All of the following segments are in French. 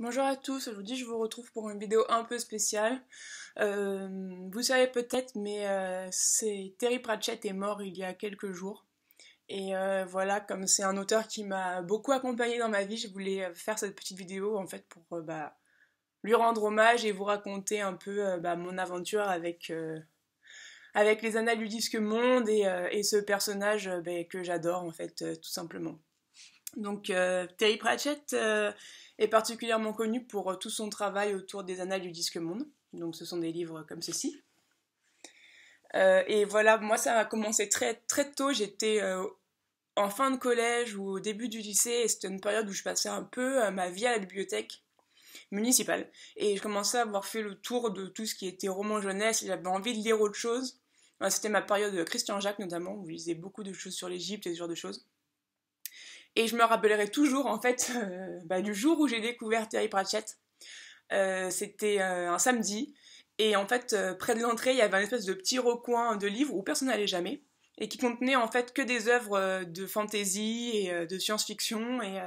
Bonjour à tous, aujourd'hui je vous retrouve pour une vidéo un peu spéciale. Vous savez peut-être, mais Terry Pratchett est mort il y a quelques jours. Et voilà, comme c'est un auteur qui m'a beaucoup accompagnée dans ma vie, je voulais faire cette petite vidéo en fait pour lui rendre hommage et vous raconter un peu mon aventure avec les Annales du Disque Monde et ce personnage que j'adore en fait, tout simplement. Donc Terry Pratchett est particulièrement connu pour tout son travail autour des Annales du Disque Monde. Donc ce sont des livres comme ceci. Et voilà, moi ça a commencé très très tôt. J'étais en fin de collège ou au début du lycée, et c'était une période où je passais un peu ma vie à la bibliothèque municipale. Et je commençais à avoir fait le tour de tout ce qui était roman jeunesse, et j'avais envie de lire autre chose. C'était ma période de Christian Jacques notamment, où je lisais beaucoup de choses sur l'Égypte et ce genre de choses. Et je me rappellerai toujours en fait du jour où j'ai découvert Terry Pratchett. C'était un samedi, et en fait près de l'entrée il y avait un espèce de petit recoin de livres où personne n'allait jamais, et qui contenait en fait que des œuvres de fantasy et de science-fiction, et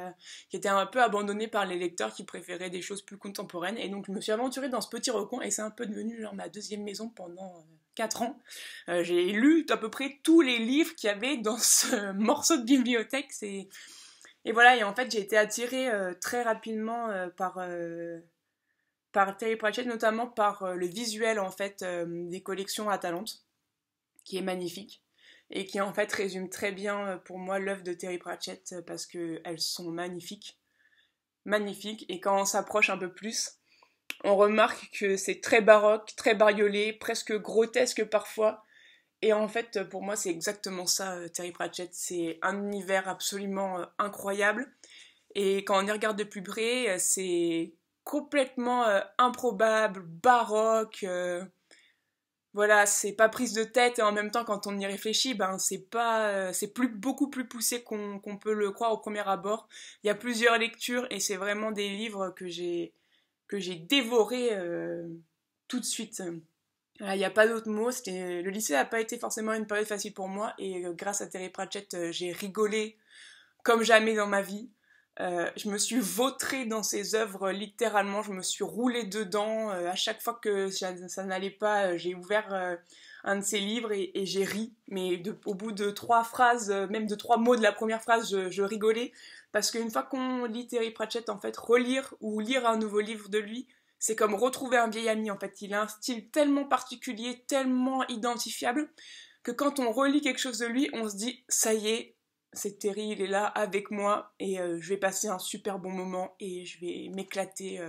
qui étaient un peu abandonnées par les lecteurs qui préféraient des choses plus contemporaines. Et donc je me suis aventurée dans ce petit recoin, et c'est un peu devenu genre ma deuxième maison pendant 4 ans. J'ai lu à peu près tous les livres qu'il y avait dans ce morceau de bibliothèque. Et voilà, et en fait j'ai été attirée très rapidement par Terry Pratchett, notamment par le visuel en fait des collections Atalante, qui est magnifique et qui en fait résume très bien pour moi l'œuvre de Terry Pratchett, parce qu'elles sont magnifiques, magnifiques, et quand on s'approche un peu plus, on remarque que c'est très baroque, très bariolé, presque grotesque parfois. Et en fait, pour moi, c'est exactement ça, Terry Pratchett. C'est un univers absolument incroyable. Et quand on y regarde de plus près, c'est complètement improbable, baroque. Voilà, c'est pas prise de tête, et en même temps, quand on y réfléchit, c'est beaucoup plus poussé qu'on peut le croire au premier abord. Il y a plusieurs lectures, et c'est vraiment des livres que j'ai dévorés tout de suite. Il n'y a pas d'autre mot. Le lycée n'a pas été forcément une période facile pour moi, et grâce à Terry Pratchett, j'ai rigolé comme jamais dans ma vie. Je me suis vautrée dans ses œuvres, littéralement, je me suis roulée dedans. À chaque fois que ça n'allait pas, j'ai ouvert un de ses livres, et j'ai ri. Mais au bout de 3 phrases, même de 3 mots de la première phrase, je rigolais. Parce qu'une fois qu'on lit Terry Pratchett, en fait, relire ou lire un nouveau livre de lui, c'est comme retrouver un vieil ami. En fait, il a un style tellement particulier, tellement identifiable, que quand on relit quelque chose de lui, on se dit, ça y est, c'est Terry, il est là avec moi, et je vais passer un super bon moment, et je vais m'éclater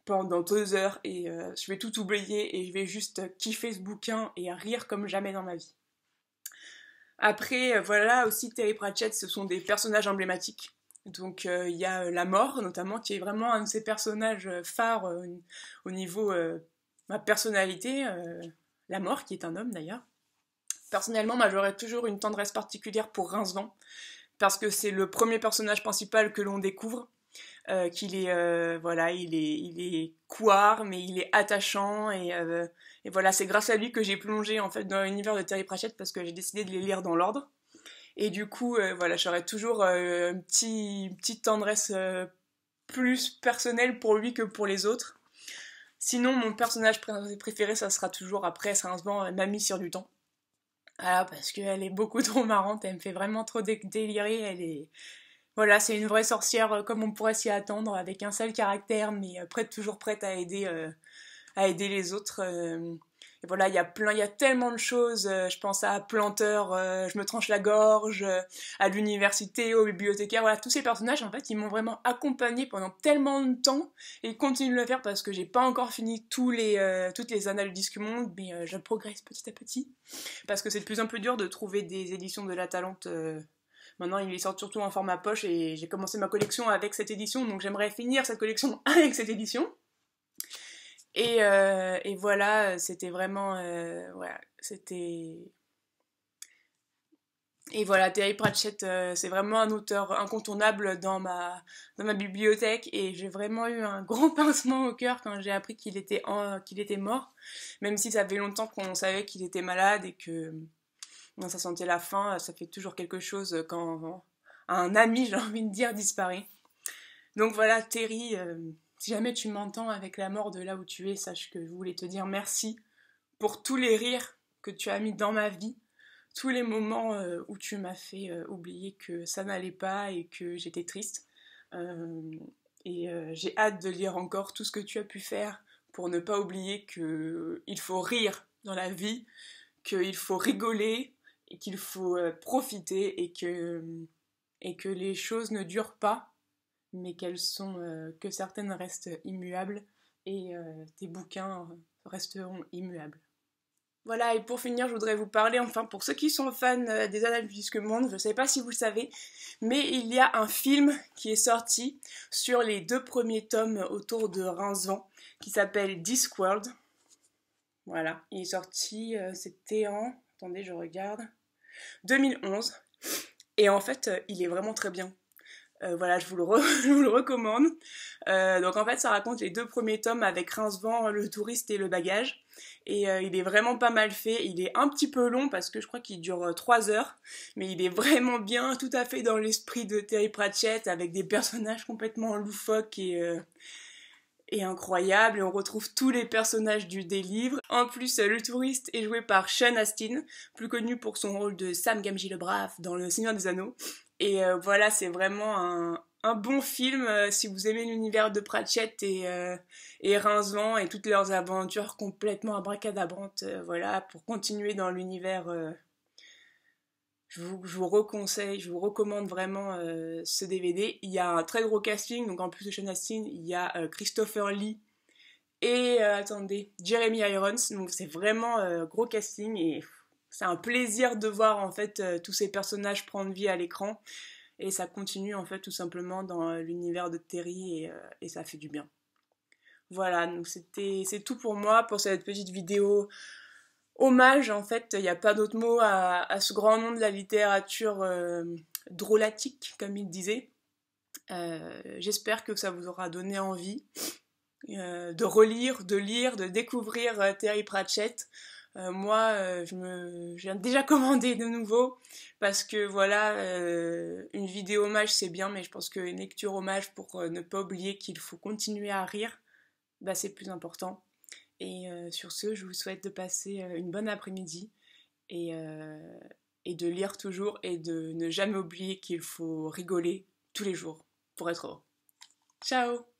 pendant 2 heures, et je vais tout oublier, et je vais juste kiffer ce bouquin et rire comme jamais dans ma vie. Après, voilà, aussi Terry Pratchett, ce sont des personnages emblématiques. Donc il y a la mort notamment, qui est vraiment un de ces personnages phares au niveau ma personnalité. La mort, qui est un homme d'ailleurs. Personnellement, moi j'aurais toujours une tendresse particulière pour Rincevent, parce que c'est le premier personnage principal que l'on découvre, qu'il est, voilà, il est couard, mais il est attachant, et voilà, c'est grâce à lui que j'ai plongé en fait dans l'univers de Terry Pratchett, parce que j'ai décidé de les lire dans l'ordre. Et du coup, voilà, j'aurais toujours une petite tendresse plus personnelle pour lui que pour les autres. Sinon, mon personnage préféré, ça sera toujours, après Rincevent, Mamie Sire du Temps. Voilà, parce qu'elle est beaucoup trop marrante, elle me fait vraiment trop délirer, voilà, c'est une vraie sorcière comme on pourrait s'y attendre, avec un seul caractère, mais toujours prête à aider les autres. Et voilà, il y a tellement de choses. Je pense à Planteur, je me tranche la gorge, à l'université, au bibliothécaire. Voilà, tous ces personnages, en fait, ils m'ont vraiment accompagnée pendant tellement de temps, et ils continuent de le faire, parce que j'ai pas encore fini toutes les annales du Disque Monde, mais je progresse petit à petit, parce que c'est de plus en plus dur de trouver des éditions de la Talente. Maintenant, ils les sortent surtout en format poche, et j'ai commencé ma collection avec cette édition, donc j'aimerais finir cette collection avec cette édition. Et voilà, c'était vraiment... voilà, c'était... Et voilà, Terry Pratchett, c'est vraiment un auteur incontournable dans ma bibliothèque, et j'ai vraiment eu un gros pincement au cœur quand j'ai appris qu'il était mort, même si ça fait longtemps qu'on savait qu'il était malade, et que ça sentait la fin. Ça fait toujours quelque chose quand un ami, j'ai envie de dire, disparaît. Donc voilà, Terry, Si jamais tu m'entends avec la mort de là où tu es, sache que je voulais te dire merci pour tous les rires que tu as mis dans ma vie, tous les moments où tu m'as fait oublier que ça n'allait pas et que j'étais triste. J'ai hâte de lire encore tout ce que tu as pu faire pour ne pas oublier qu'il faut rire dans la vie, qu'il faut rigoler et qu'il faut profiter et que les choses ne durent pas, mais que certaines restent immuables et tes bouquins resteront immuables. Voilà, et pour finir, je voudrais vous parler, enfin pour ceux qui sont fans des Annales du Disque Monde, je ne sais pas si vous le savez, mais il y a un film qui est sorti sur les 2 premiers tomes autour de Rincevent, qui s'appelle Discworld. Voilà, il est sorti, c'était en, attendez, je regarde, 2011, et en fait, il est vraiment très bien. Voilà, je vous le recommande. Donc en fait, ça raconte les 2 premiers tomes avec Rincevent, le touriste et le bagage. Et il est vraiment pas mal fait. Il est un petit peu long parce que je crois qu'il dure 3 heures. Mais il est vraiment bien, tout à fait dans l'esprit de Terry Pratchett, avec des personnages complètement loufoques et incroyables. Et on retrouve tous les personnages des livres. En plus, le touriste est joué par Sean Astin, plus connu pour son rôle de Sam Gamgee le Brave dans Le Seigneur des Anneaux. Et voilà, c'est vraiment un bon film si vous aimez l'univers de Pratchett et Rincevent et toutes leurs aventures complètement abracadabrantes. Voilà, pour continuer dans l'univers, je vous reconseille, je vous recommande vraiment ce DVD. Il y a un très gros casting, donc en plus de Sean Astin, il y a Christopher Lee et attendez, Jeremy Irons. Donc c'est vraiment gros casting et c'est un plaisir de voir en fait tous ces personnages prendre vie à l'écran et ça continue en fait tout simplement dans l'univers de Terry et ça fait du bien. Voilà, donc c'est tout pour moi pour cette petite vidéo hommage en fait, il n'y a pas d'autre mot à ce grand nom de la littérature drôlatique comme il disait. J'espère que ça vous aura donné envie de relire, de lire, de découvrir Terry Pratchett. Moi, j'ai déjà commandé de nouveau parce que voilà, une vidéo hommage c'est bien, mais je pense qu'une lecture hommage pour ne pas oublier qu'il faut continuer à rire, bah, c'est plus important. Et sur ce, je vous souhaite de passer une bonne après-midi et, et de lire toujours et de ne jamais oublier qu'il faut rigoler tous les jours pour être heureux. Ciao!